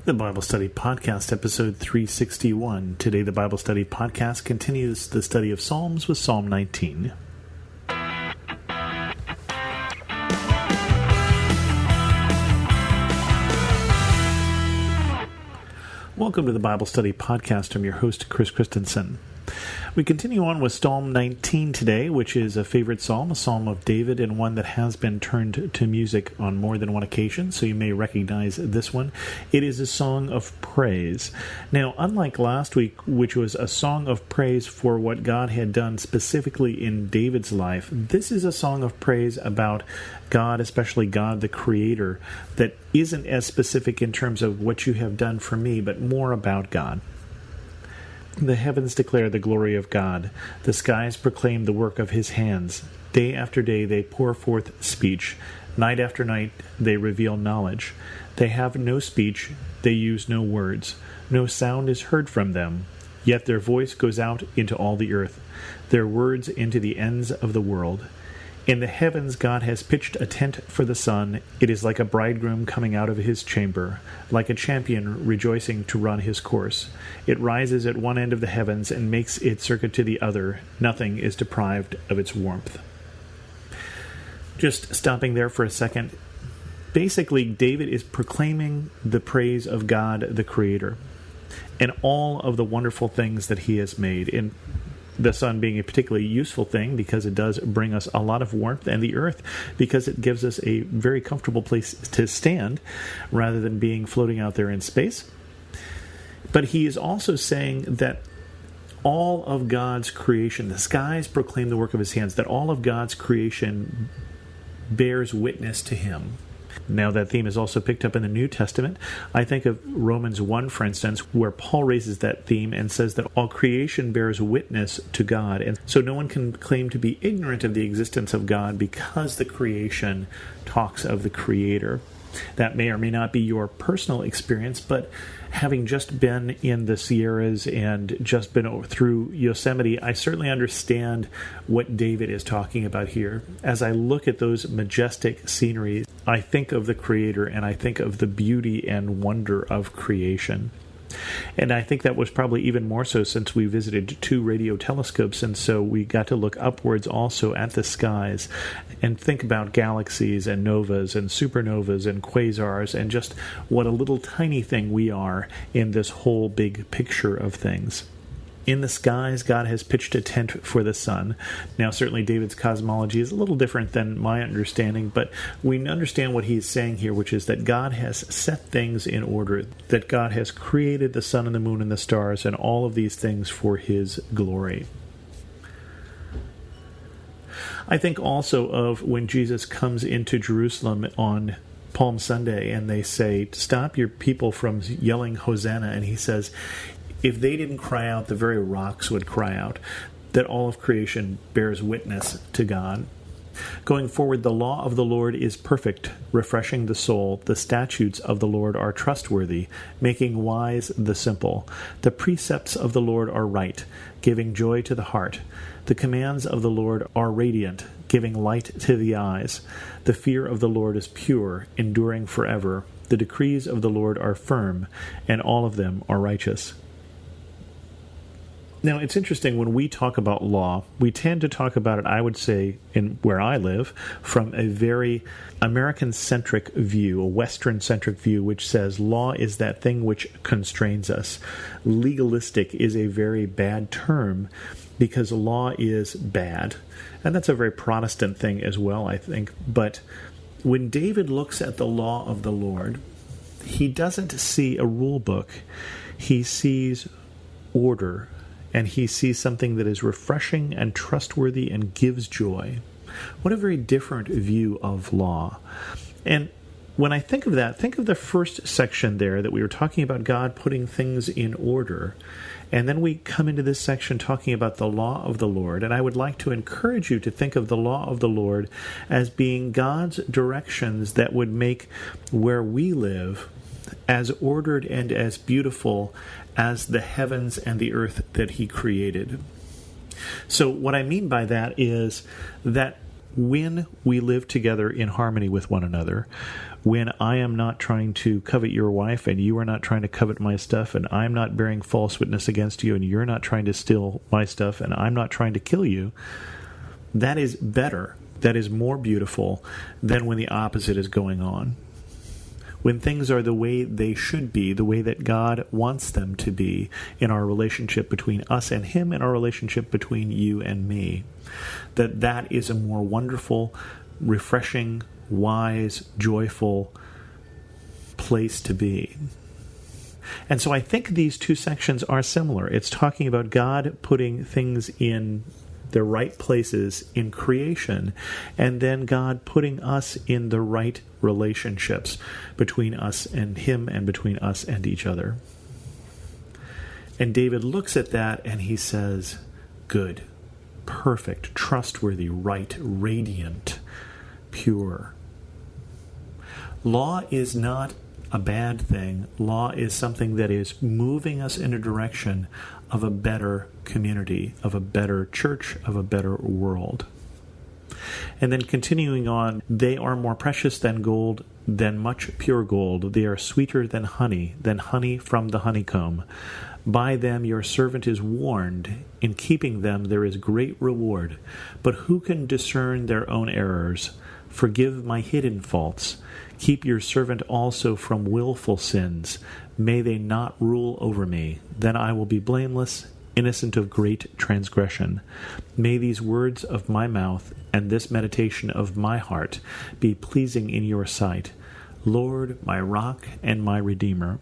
The Bible Study Podcast, episode 361. Today, the Bible Study Podcast continues the study of Psalms with Psalm 19. Welcome to the Bible Study Podcast. I'm your host, Chris Christensen. We continue on with Psalm 19 today, which is a favorite psalm, a psalm of David, and one that has been turned to music on more than one occasion, so you may recognize this one. It is a song of praise. Now, unlike last week, which was a song of praise for what God had done specifically in David's life, this is a song of praise about God, especially God the Creator, that isn't as specific in terms of what you have done for me, but more about God. The heavens declare the glory of God. The skies proclaim the work of his hands. Day after day they pour forth speech. Night after night they reveal knowledge. They have no speech. They use no words. No sound is heard from them. Yet their voice goes out into all the earth, their words into the ends of the world. In the heavens God has pitched a tent for the sun. It is like a bridegroom coming out of his chamber, like a champion rejoicing to run his course. It rises at one end of the heavens and makes its circuit to the other. Nothing is deprived of its warmth. Just stopping there for a second. Basically, David is proclaiming the praise of God, the Creator, and all of the wonderful things that he has made. In the sun being a particularly useful thing because it does bring us a lot of warmth, and the earth because it gives us a very comfortable place to stand rather than being floating out there in space. But he is also saying that all of God's creation, the skies proclaim the work of his hands, that all of God's creation bears witness to him. Now, that theme is also picked up in the New Testament. I think of Romans 1, for instance, where Paul raises that theme and says that all creation bears witness to God. And so no one can claim to be ignorant of the existence of God because the creation talks of the Creator. That may or may not be your personal experience, but having just been in the Sierras and just been through Yosemite, I certainly understand what David is talking about here. As I look at those majestic sceneries, I think of the Creator and I think of the beauty and wonder of creation. And I think that was probably even more so since we visited 2 radio telescopes, and so we got to look upwards also at the skies and think about galaxies and novas and supernovas and quasars and just what a little tiny thing we are in this whole big picture of things. In the skies, God has pitched a tent for the sun. Now, certainly David's cosmology is a little different than my understanding, but we understand what he's saying here, which is that God has set things in order, that God has created the sun and the moon and the stars and all of these things for his glory. I think also of when Jesus comes into Jerusalem on Palm Sunday and they say, "Stop your people from yelling Hosanna," and he says, if they didn't cry out, the very rocks would cry out, that all of creation bears witness to God. Going forward, the law of the Lord is perfect, refreshing the soul. The statutes of the Lord are trustworthy, making wise the simple. The precepts of the Lord are right, giving joy to the heart. The commands of the Lord are radiant, giving light to the eyes. The fear of the Lord is pure, enduring forever. The decrees of the Lord are firm, and all of them are righteous. Now, it's interesting, when we talk about law, we tend to talk about it, I would say, in where I live, from a very American-centric view, a Western-centric view, which says law is that thing which constrains us. Legalistic is a very bad term because law is bad. And that's a very Protestant thing as well, I think. But when David looks at the law of the Lord, he doesn't see a rule book. He sees order. And he sees something that is refreshing and trustworthy and gives joy. What a very different view of law. And when I think of that, think of the first section there that we were talking about God putting things in order. And then we come into this section talking about the law of the Lord. And I would like to encourage you to think of the law of the Lord as being God's directions that would make where we live as ordered and as beautiful as the heavens and the earth that he created. So what I mean by that is that when we live together in harmony with one another, when I am not trying to covet your wife and you are not trying to covet my stuff, and I'm not bearing false witness against you and you're not trying to steal my stuff and I'm not trying to kill you, that is better. That is more beautiful than when the opposite is going on. When things are the way they should be, the way that God wants them to be in our relationship between us and Him, and our relationship between you and me, that is a more wonderful, refreshing, wise, joyful place to be. And so I think these two sections are similar. It's talking about God putting things in the right places in creation, and then God putting us in the right relationships between us and Him and between us and each other. And David looks at that and he says, good, perfect, trustworthy, right, radiant, pure. Law is not a bad thing. Law is something that is moving us in a direction of a better community, of a better church, of a better world. And then continuing on, they are more precious than gold, than much pure gold. They are sweeter than honey from the honeycomb. By them your servant is warned. In keeping them there is great reward. But who can discern their own errors? Forgive my hidden faults. Keep your servant also from willful sins. May they not rule over me. Then I will be blameless, innocent of great transgression. May these words of my mouth and this meditation of my heart be pleasing in your sight, Lord, my rock and my redeemer.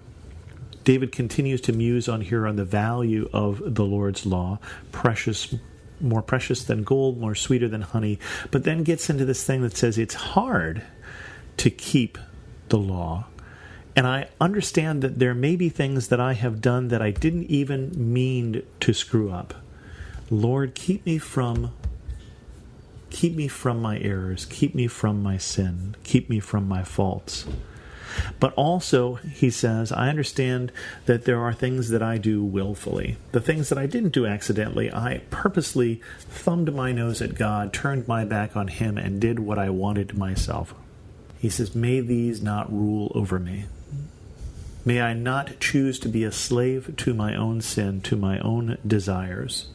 David continues to muse on here on the value of the Lord's law, precious, more precious than gold, more sweeter than honey, but then gets into this thing that says it's hard to keep the law. And I understand that there may be things that I have done that I didn't even mean to screw up. Lord, keep me from my errors, keep me from my sin, keep me from my faults. But also, he says, I understand that there are things that I do willfully. The things that I didn't do accidentally, I purposely thumbed my nose at God, turned my back on Him, and did what I wanted myself. He says, may these not rule over me. May I not choose to be a slave to my own sin, to my own desires,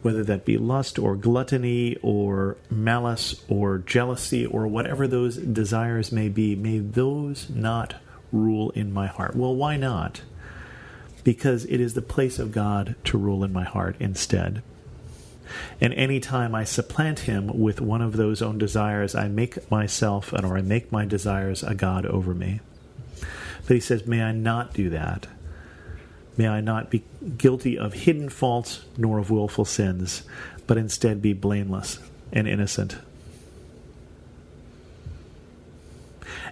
whether that be lust or gluttony or malice or jealousy or whatever those desires may be. May those not rule in my heart. Well, why not? Because it is the place of God to rule in my heart instead. And any time I supplant Him with one of those own desires, I make myself, or I make my desires a God over me. But he says, may I not do that. May I not be guilty of hidden faults nor of willful sins, but instead be blameless and innocent.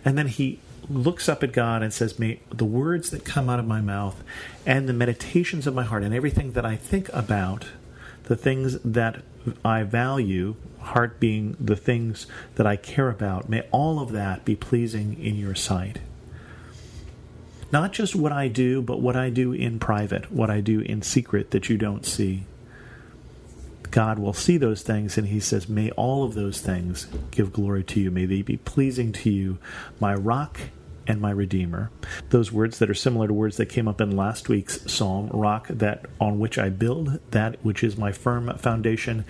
And then he looks up at God and says, may the words that come out of my mouth and the meditations of my heart and everything that I think about, the things that I value, heart being the things that I care about, may all of that be pleasing in your sight. Not just what I do, but what I do in private, what I do in secret that you don't see. God will see those things, and he says, may all of those things give glory to you. May they be pleasing to you, my rock and my redeemer. Those words that are similar to words that came up in last week's psalm, rock that on which I build, that which is my firm foundation,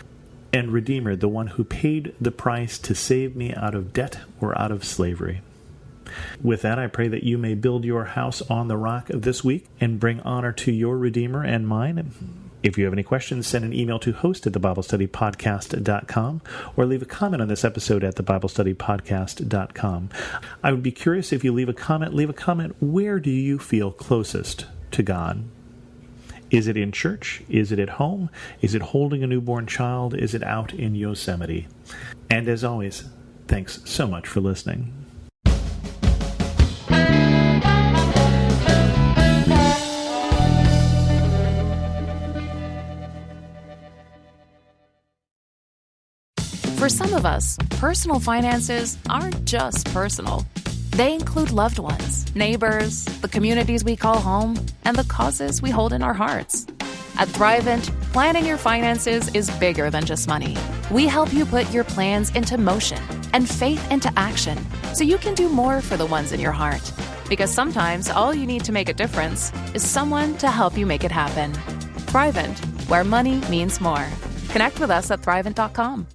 and redeemer, the one who paid the price to save me out of debt or out of slavery. With that, I pray that you may build your house on the rock this week and bring honor to your Redeemer and mine. If you have any questions, send an email to host@thebiblestudypodcast.com or leave a comment on this episode at thebiblestudypodcast.com. I would be curious if you leave a comment, where do you feel closest to God? Is it in church? Is it at home? Is it holding a newborn child? Is it out in Yosemite? And as always, thanks so much for listening. For some of us, personal finances aren't just personal. They include loved ones, neighbors, the communities we call home, and the causes we hold in our hearts. At Thrivent, Planning your finances is bigger than just money. We help you put your plans into motion and faith into action so you can do more for the ones in your heart. Because sometimes all you need to make a difference is someone to help you make it happen. Thrivent, where money means more. Connect with us at Thrivent.com.